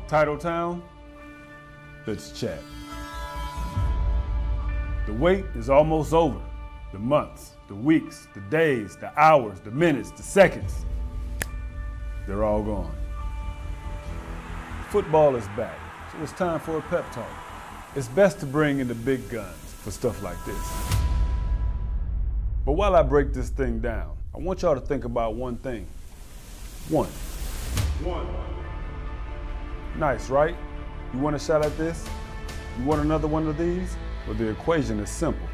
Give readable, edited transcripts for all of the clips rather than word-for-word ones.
Titletown, let's chat. The wait is almost over. The months, the weeks, the days, the hours, the minutes, the seconds, they're all gone. Football is back, so it's time for a pep talk. It's best to bring in the big guns for stuff like this. But while I break this thing down, I want y'all to think about one thing. One. Nice, right? You want a shot at this? You want another one of these? Well, the equation is simple.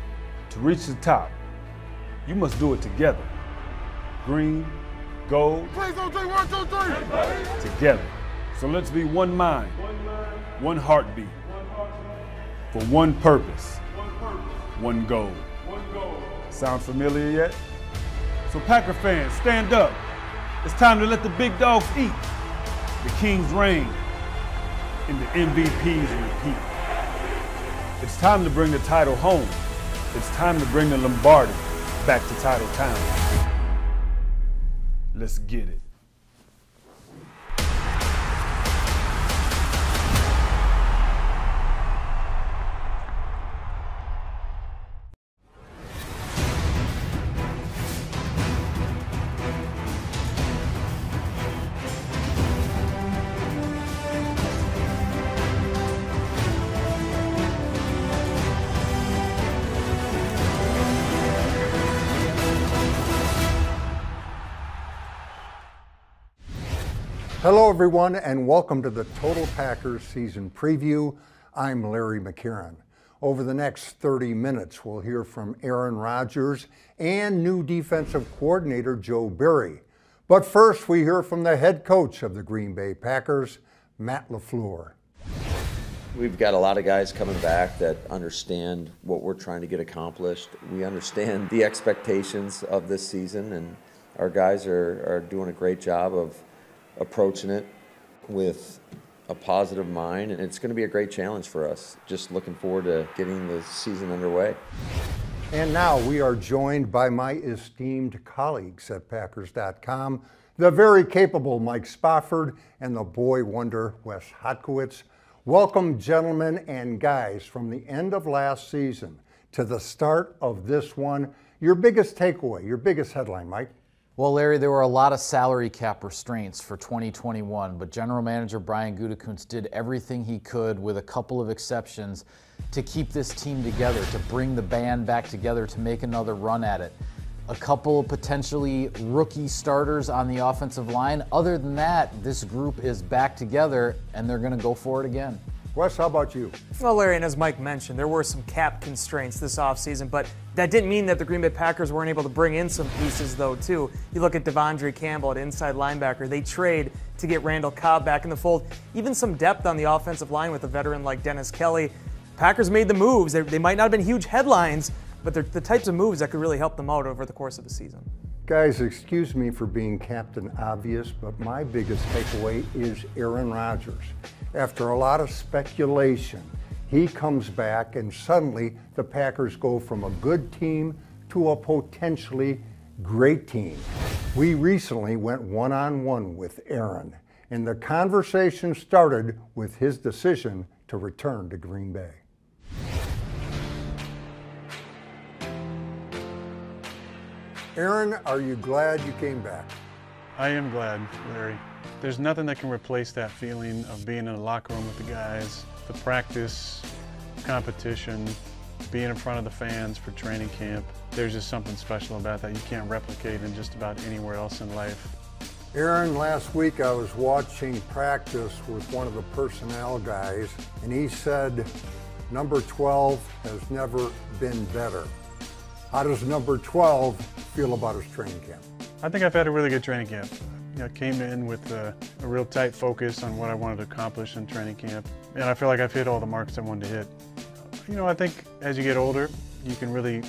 To reach the top, you must do it together. Green, gold, together. So let's be one mind, one heartbeat, for one purpose, one goal. Sound familiar yet? So Packer fans, stand up. It's time to let the big dogs eat. The Kings reign and the MVPs repeat. It's time to bring the title home. It's time to bring the Lombardi back to Titletown. Let's get it. Hello everyone and welcome to the Total Packers season preview. I'm Larry McCarren. Over the next 30 minutes we'll hear from Aaron Rodgers and new defensive coordinator Joe Barry. But first we hear from the head coach of the Green Bay Packers, Matt LaFleur. We've got a lot of guys coming back that understand what we're trying to get accomplished. We understand the expectations of this season, and our guys are doing a great job of approaching it with a positive mind, and it's going to be a great challenge for us. Just looking forward to getting the season underway. And now we are joined by my esteemed colleagues at Packers.com, the very capable Mike Spofford and the boy wonder Wes Hodkiewicz. Welcome, gentlemen and guys, from the end of last season to the start of this one. Your biggest takeaway, your biggest headline, Mike? Well, Larry, there were a lot of salary cap restraints for 2021, but General Manager Brian Gutekunst did everything he could, with a couple of exceptions, to keep this team together, to bring the band back together, to make another run at it. A couple of potentially rookie starters on the offensive line. Other than that, this group is back together, and they're going to go for it again. Wes, how about you? Well, Larry, and as Mike mentioned, there were some cap constraints this offseason, but that didn't mean that the Green Bay Packers weren't able to bring in some pieces, though, too. You look at Devondre Campbell at inside linebacker. They trade to get Randall Cobb back in the fold. Even some depth on the offensive line with a veteran like Dennis Kelly. Packers made the moves. They might not have been huge headlines, but they're the types of moves that could really help them out over the course of the season. Guys, excuse me for being Captain Obvious, but my biggest takeaway is Aaron Rodgers. After a lot of speculation, he comes back and suddenly the Packers go from a good team to a potentially great team. We recently went one-on-one with Aaron, and the conversation started with his decision to return to Green Bay. Aaron, are you glad you came back? I am glad, Larry. There's nothing that can replace that feeling of being in a locker room with the guys, the practice, competition, being in front of the fans for training camp. There's just something special about that you can't replicate in just about anywhere else in life. Aaron, last week I was watching practice with one of the personnel guys, and he said number 12 has never been better. How does number 12 feel about his training camp? I think I've had a really good training camp. I came in with a real tight focus on what I wanted to accomplish in training camp, and I feel like I've hit all the marks I wanted to hit. I think as you get older, you can really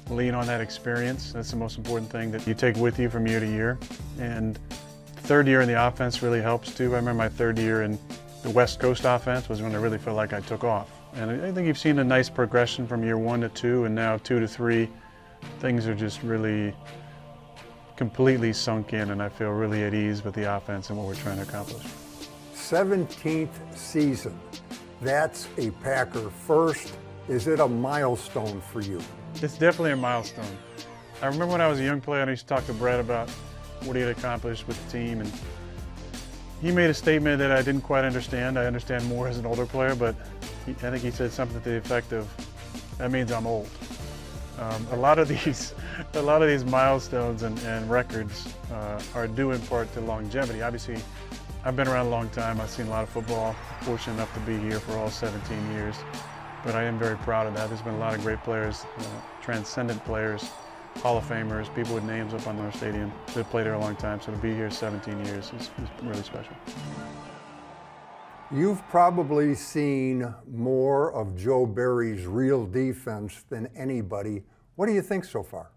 lean on that experience. That's the most important thing that you take with you from year to year. And third year in the offense really helps too. I remember my third year in the West Coast offense was when I really felt like I took off. And I think you've seen a nice progression from year 1 to 2 and now 2 to 3. Things are just really completely sunk in, and I feel really at ease with the offense and what we're trying to accomplish. 17th season. That's a Packer first. Is it a milestone for you? It's definitely a milestone. I remember when I was a young player, I used to talk to Brett about what he had accomplished with the team, and he made a statement that I didn't quite understand. I understand more as an older player, but I think he said something to the effect of, "That means I'm old." A lot of these milestones and records are due in part to longevity. Obviously, I've been around a long time. I've seen a lot of football. Fortunate enough to be here for all 17 years, but I am very proud of that. There's been a lot of great players, transcendent players, Hall of Famers, people with names up on their stadium that played here a long time. So to be here 17 years is really special. You've probably seen more of Joe Barry's real defense than anybody. What do you think so far?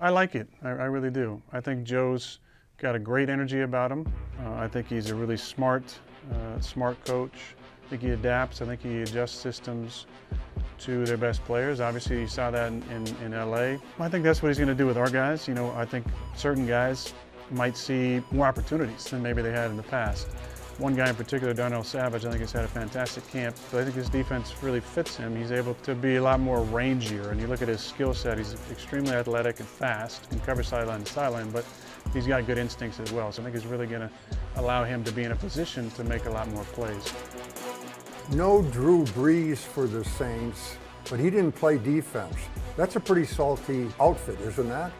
I like it. I really do. I think Joe's got a great energy about him. I think he's a really smart coach. I think he adapts. I think he adjusts systems to their best players. Obviously, you saw that in LA. I think that's what he's going to do with our guys. You know, I think certain guys might see more opportunities than maybe they had in the past. One guy in particular, Darnell Savage, I think has had a fantastic camp. But I think his defense really fits him. He's able to be a lot more rangier. And you look at his skill set, he's extremely athletic and fast, can cover sideline to sideline, but he's got good instincts as well. So I think it's really going to allow him to be in a position to make a lot more plays. No Drew Brees for the Saints, but he didn't play defense. That's a pretty salty outfit, isn't that?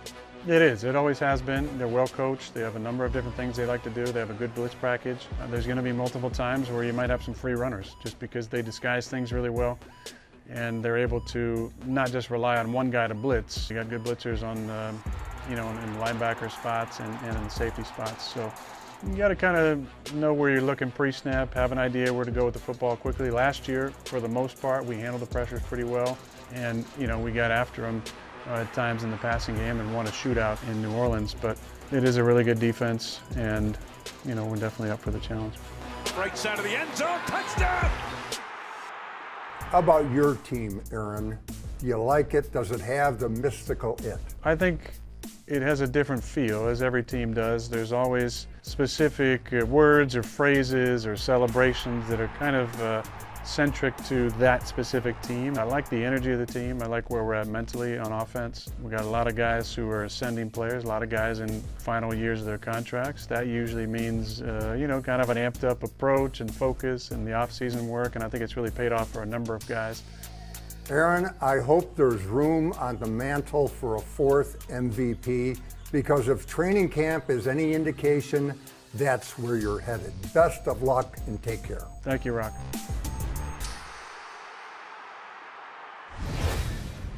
It is. It always has been. They're well coached. They have a number of different things they like to do. They have a good blitz package. There's going to be multiple times where you might have some free runners just because they disguise things really well. And they're able to not just rely on one guy to blitz. You got good blitzers on, in linebacker spots and in the safety spots. So you got to kind of know where you're looking pre-snap, have an idea where to go with the football quickly. Last year, for the most part, we handled the pressures pretty well. And, we got after them at times in the passing game and won a shootout in New Orleans, but it is a really good defense, and we're definitely up for the challenge. Right side of the end zone, touchdown! How about your team, Aaron? Do you like it? Does it have the mystical it? I think it has a different feel, as every team does. There's always specific words or phrases or celebrations that are kind of centric to that specific team. I like the energy of the team. I like where we're at mentally on offense. We got a lot of guys who are ascending players, a lot of guys in final years of their contracts. That usually means, kind of an amped up approach and focus and the off-season work, and I think it's really paid off for a number of guys. Aaron, I hope there's room on the mantle for a fourth MVP, because if training camp is any indication, that's where you're headed. Best of luck and take care. Thank you, Rock.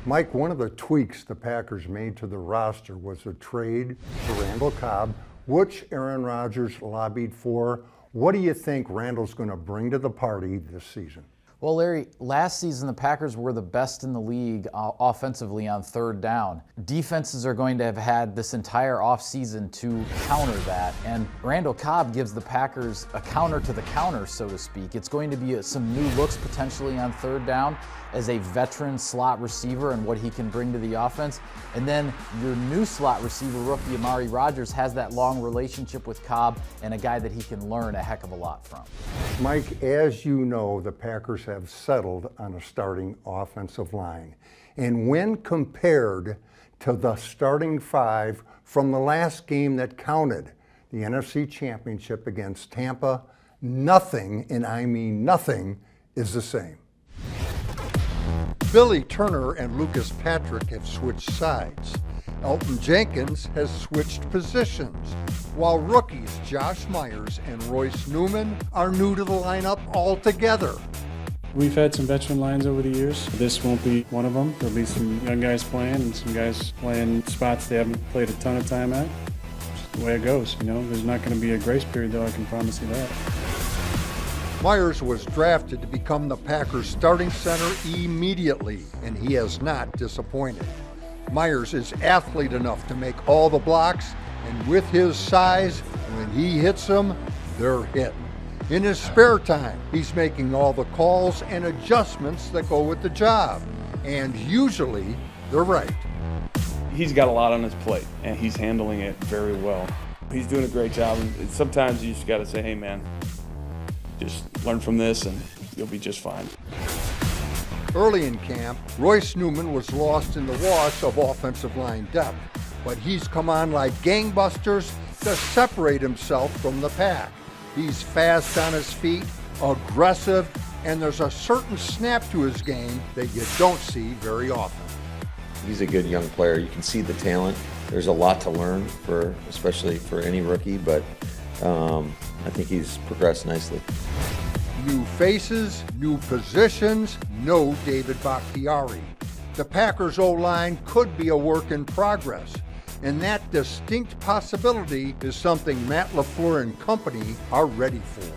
Mike, one of the tweaks the Packers made to the roster was a trade for Randall Cobb, which Aaron Rodgers lobbied for. What do you think Randall's going to bring to the party this season? Well, Larry, last season the Packers were the best in the league offensively on third down. Defenses are going to have had this entire offseason to counter that, and Randall Cobb gives the Packers a counter to the counter, so to speak. It's going to be some new looks potentially on third down as a veteran slot receiver and what he can bring to the offense. And then your new slot receiver, rookie Amari Rodgers, has that long relationship with Cobb and a guy that he can learn a heck of a lot from. Mike, as you know, the Packers have settled on a starting offensive line. And when compared to the starting five from the last game that counted, the NFC Championship against Tampa, nothing, and I mean nothing, is the same. Billy Turner and Lucas Patrick have switched sides. Elton Jenkins has switched positions, while rookies Josh Myers and Royce Newman are new to the lineup altogether. We've had some veteran lines over the years. This won't be one of them. There'll be some young guys playing and some guys playing spots they haven't played a ton of time at. Just the way it goes, There's not going to be a grace period, though, I can promise you that. Myers was drafted to become the Packers' starting center immediately, and he has not disappointed. Myers is athlete enough to make all the blocks, and with his size, when he hits them, they're hitting. In his spare time, he's making all the calls and adjustments that go with the job, and usually they're right. He's got a lot on his plate, and he's handling it very well. He's doing a great job, and sometimes you just got to say, hey man, just learn from this and you'll be just fine. Early in camp, Royce Newman was lost in the wash of offensive line depth, but he's come on like gangbusters to separate himself from the pack. He's fast on his feet, aggressive, and there's a certain snap to his game that you don't see very often. He's a good young player. You can see the talent. There's a lot to learn, especially for any rookie, but I think he's progressed nicely. New faces, new positions, no David Bakhtiari. The Packers' O-line could be a work in progress, and that distinct possibility is something Matt LaFleur and company are ready for.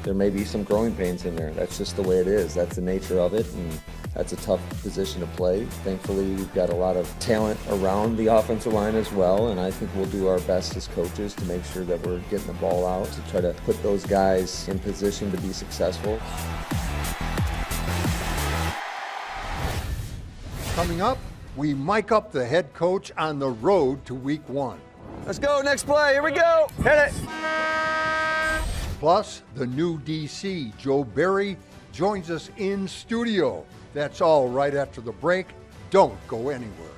There may be some growing pains in there. That's just the way it is. That's the nature of it, and that's a tough position to play. Thankfully, we've got a lot of talent around the offensive line as well, and I think we'll do our best as coaches to make sure that we're getting the ball out to try to put those guys in position to be successful. Coming up, we mic up the head coach on the road to Week 1. Let's go, next play, here we go, hit it. Plus, the new DC, Joe Barry, joins us in studio. That's all right after the break. Don't go anywhere.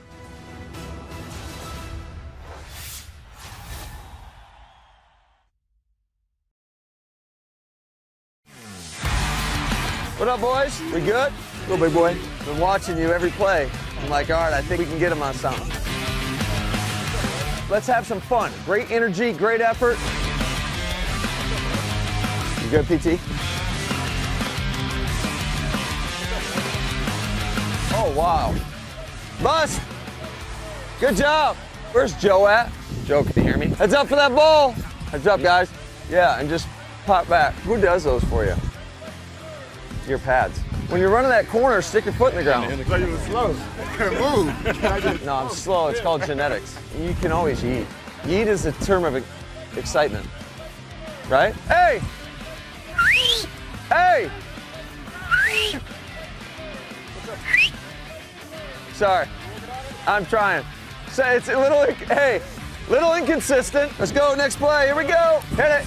What up, boys? We good? Go, big boy. Been watching you every play. I'm like, all right, I think we can get him on something. Let's have some fun. Great energy, great effort. You good, PT? Oh, wow. Bust! Good job. Where's Joe at? Joe, can you hear me? Heads up for that ball. Heads up, guys. Yeah, and just pop back. Who does those for you? Your pads. When you're running that corner, stick your foot in the ground. You were slow. Move. No, I'm slow. It's called genetics. You can always yeet. Yeet is a term of excitement, right? Hey! Hey! Sorry, I'm trying. So it's a little, hey, little inconsistent. Let's go, next play, here we go. Hit it.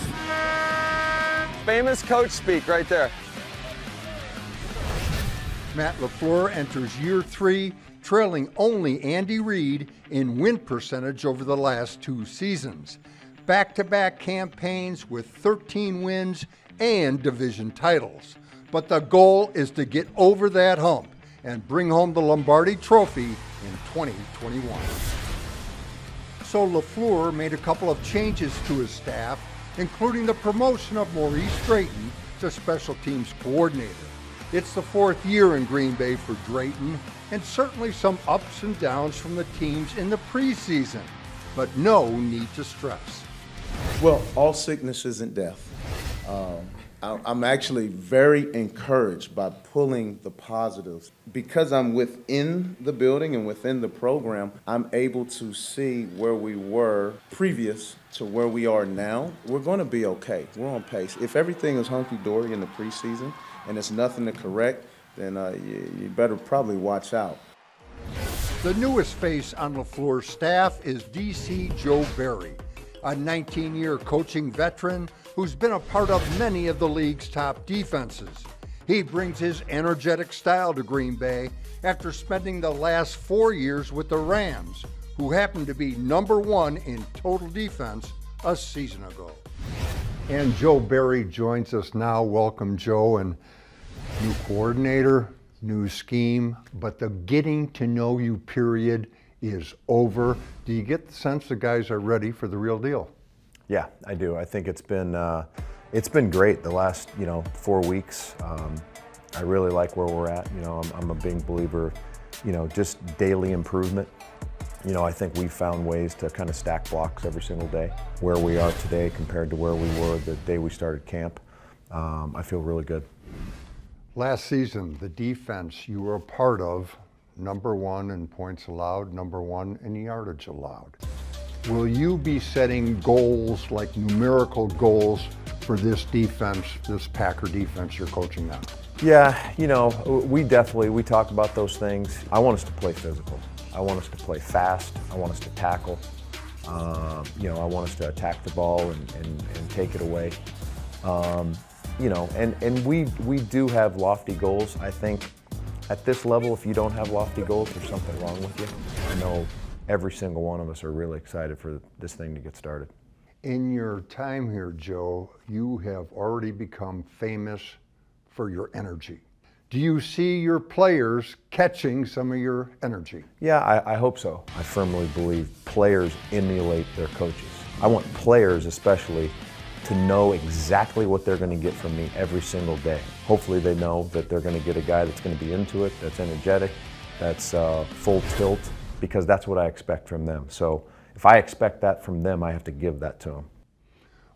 Famous coach speak right there. Matt LaFleur enters year 3, trailing only Andy Reid in win percentage over the last 2 seasons. Back-to-back campaigns with 13 wins and division titles. But the goal is to get over that hump and bring home the Lombardi Trophy in 2021. So LaFleur made a couple of changes to his staff, including the promotion of Maurice Drayton to special teams coordinator. It's the 4th year in Green Bay for Drayton, and certainly some ups and downs from the teams in the preseason, but no need to stress. Well, all sickness isn't death. I'm actually very encouraged by pulling the positives. Because I'm within the building and within the program, I'm able to see where we were previous to where we are now. We're going to be okay. We're on pace. If everything is hunky-dory in the preseason and it's nothing to correct, then you better probably watch out. The newest face on LaFleur's staff is DC Joe Barry, a 19-year coaching veteran who's been a part of many of the league's top defenses. He brings his energetic style to Green Bay after spending the last 4 years with the Rams, who happened to be #1 in total defense a season ago. And Joe Barry joins us now. Welcome, Joe. And new coordinator, new scheme, but the getting to know you period is over. Do you get the sense the guys are ready for the real deal? Yeah, I do. I think it's been great the last 4 weeks. I really like where we're at. I'm a big believer, just daily improvement. I think we found ways to kind of stack blocks every single day. Where we are today compared to where we were the day we started camp, I feel really good. Last season, the defense you were a part of, #1 in points allowed, #1 in yardage allowed. Will you be setting goals, like numerical goals, for this defense, this Packer defense you're coaching now? Yeah, we talk about those things. I want us to play physical. I want us to play fast. I want us to tackle. I want us to attack the ball and take it away. you know, and we do have lofty goals. I think at this level, if you don't have lofty goals, there's something wrong with you. I know every single one of us are really excited for this thing to get started. In your time here, Joe, you have already become famous for your energy. Do you see your players catching some of your energy? Yeah, I hope so. I firmly believe players emulate their coaches. I want players especially to know exactly what they're going to get from me every single day. Hopefully they know that they're going to get a guy that's going to be into it, that's energetic, that's full tilt, because that's what I expect from them. So if I expect that from them, I have to give that to them.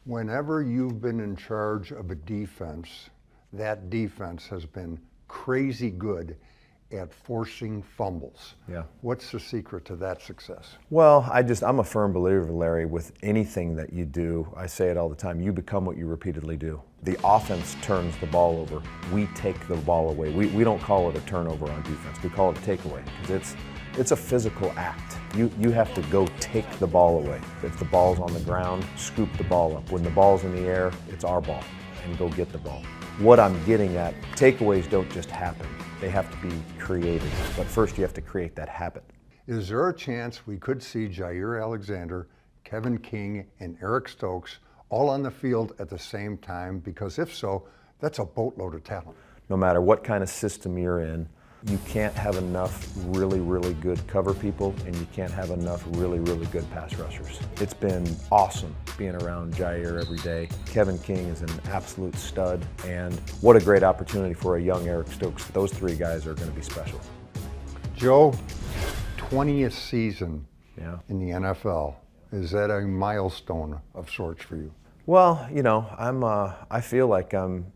Whenever you've been in charge of a defense, that defense has been crazy good at forcing fumbles. Yeah. What's the secret to that success? Well, I'm a firm believer, Larry, with anything that you do, I say it all the time, you become what you repeatedly do. The offense turns the ball over. We take the ball away. We don't call it a turnover on defense. We call it a takeaway, because it's a physical act. You have to go take the ball away. If the ball's on the ground, scoop the ball up. When the ball's in the air, it's our ball, and go get the ball. What I'm getting at, takeaways don't just happen. They have to be created. But first you have to create that habit. Is there a chance we could see Jair Alexander, Kevin King, and Eric Stokes all on the field at the same time? Because if so, that's a boatload of talent. No matter what kind of system you're in, you can't have enough really, really good cover people, and you can't have enough really, really good pass rushers. It's been awesome being around Jair every day. Kevin King is an absolute stud, and what a great opportunity for a young Eric Stokes. Those three guys are going to be special. Joe, 20th season Yeah. in the NFL. Is that a milestone of sorts for you? Well, you know, I feel like I'm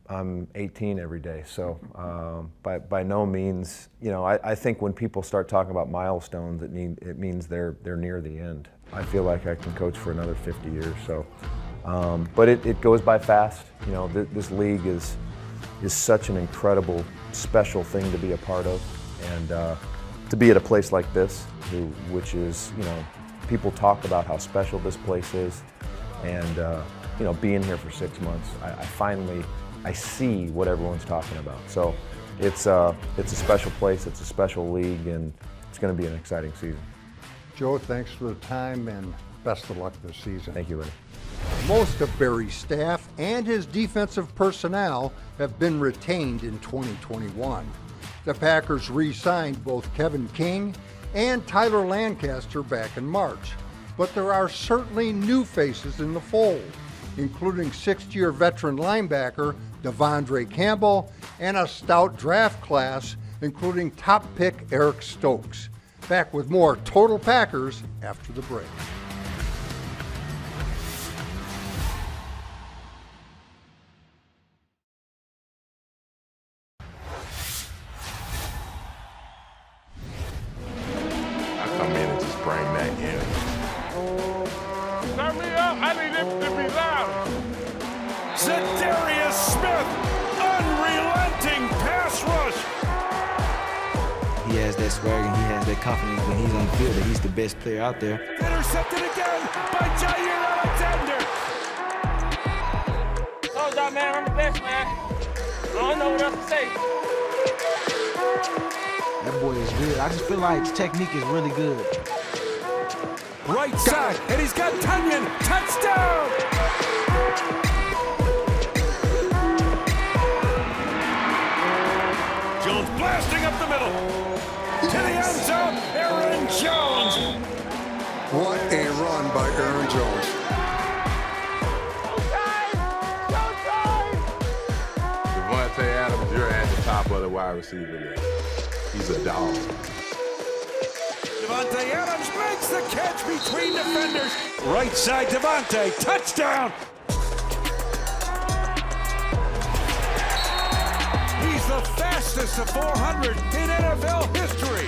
18 every day. So by no means, you know, I think when people start talking about milestones, it means they're near the end. I feel like I can coach for another 50 years. So, but it goes by fast. You know, this league is such an incredible, special thing to be a part of, and to be at a place like this, which is, you know, people talk about how special this place is, and you know, being here for 6 months, I see what everyone's talking about. So it's a special place, it's a special league, and it's going to be an exciting season. Joe, thanks for the time and best of luck this season. Thank you, Lenny. Most of Barry's staff and his defensive personnel have been retained in 2021. The Packers re-signed both Kevin King and Tyler Lancaster back in March. But there are certainly new faces in the fold, including sixth-year veteran linebacker Devondre Campbell and a stout draft class, including top pick Eric Stokes. Back with more Total Packers after the break. I come in and just bring that energy. Turn me up. I need it to be loud. Za'Darius Smith, unrelenting pass rush. He has that swag and he has that confidence when he's on the field that he's the best player out there. Intercepted again by Jair Alexander. Told y'all, man, I'm the best, man. I don't know what else to say. That boy is good. I just feel like his technique is really good. Right side, and he's got Tunyon. Touchdown! Jones blasting up the middle. To the end zone, Aaron Jones. What a run by Aaron Jones. Devontae Adams, you're at the top of the wide receiver list. He's a dog. Devontae Adams makes the catch between defenders. Right side, Devontae, touchdown! He's the fastest to 400 in NFL history.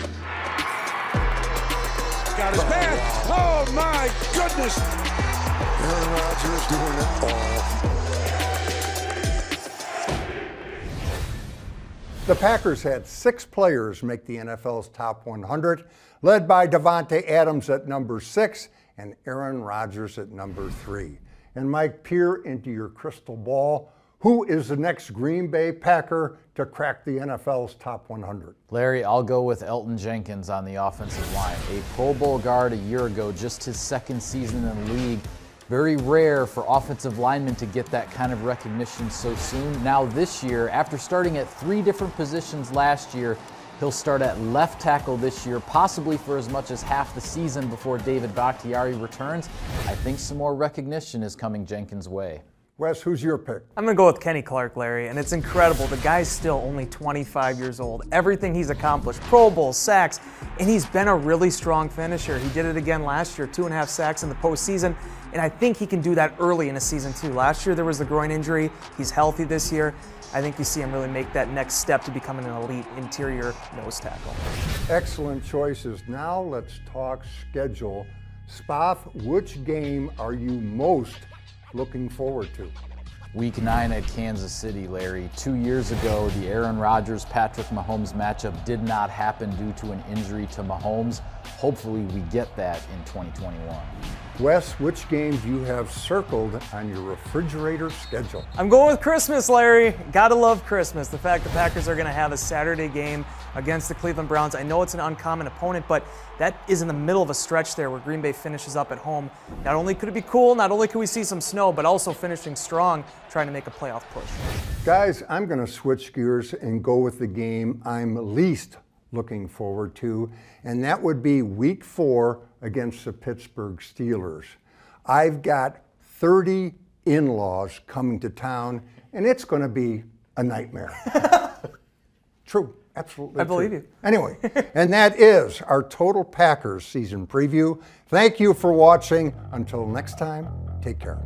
Got his man. Oh my goodness! Aaron Rodgers doing it all. The Packers had 6 players make the NFL's top 100, led by Devontae Adams at number 6 and Aaron Rodgers at number 3. And Mike, peer into your crystal ball. Who is the next Green Bay Packer to crack the NFL's top 100? Larry, I'll go with Elton Jenkins on the offensive line. A Pro Bowl guard a year ago, just his second season in the league. Very rare for offensive linemen to get that kind of recognition so soon. Now this year, after starting at 3 different positions last year, he'll start at left tackle this year, possibly for as much as half the season before David Bakhtiari returns. I think some more recognition is coming Jenkins' way. Wes, who's your pick? I'm going to go with Kenny Clark, Larry, and it's incredible. The guy's still only 25 years old. Everything he's accomplished, Pro Bowl, sacks, and he's been a really strong finisher. He did it again last year, 2.5 sacks in the postseason, and I think he can do that early in a season too. Last year there was the groin injury. He's healthy this year. I think you see him really make that next step to becoming an elite interior nose tackle. Excellent choices. Now let's talk schedule. Spoff, which game are you most looking forward to? Week 9 at Kansas City, Larry. 2 years ago, the Aaron Rodgers-Patrick Mahomes matchup did not happen due to an injury to Mahomes. Hopefully we get that in 2021. Wes, which games you have circled on your refrigerator schedule? I'm going with Christmas, Larry. Gotta love Christmas. The fact the Packers are going to have a Saturday game against the Cleveland Browns. I know it's an uncommon opponent, but that is in the middle of a stretch there where Green Bay finishes up at home. Not only could it be cool, not only could we see some snow, but also finishing strong, trying to make a playoff push. Guys, I'm going to switch gears and go with the game I'm least looking forward to, and that would be Week 4 against the Pittsburgh Steelers. I've got 30 in-laws coming to town, and it's going to be a nightmare. True, absolutely I believe true. you. Anyway, and that is our Total Packers season preview. Thank you for watching. Until next time, take care.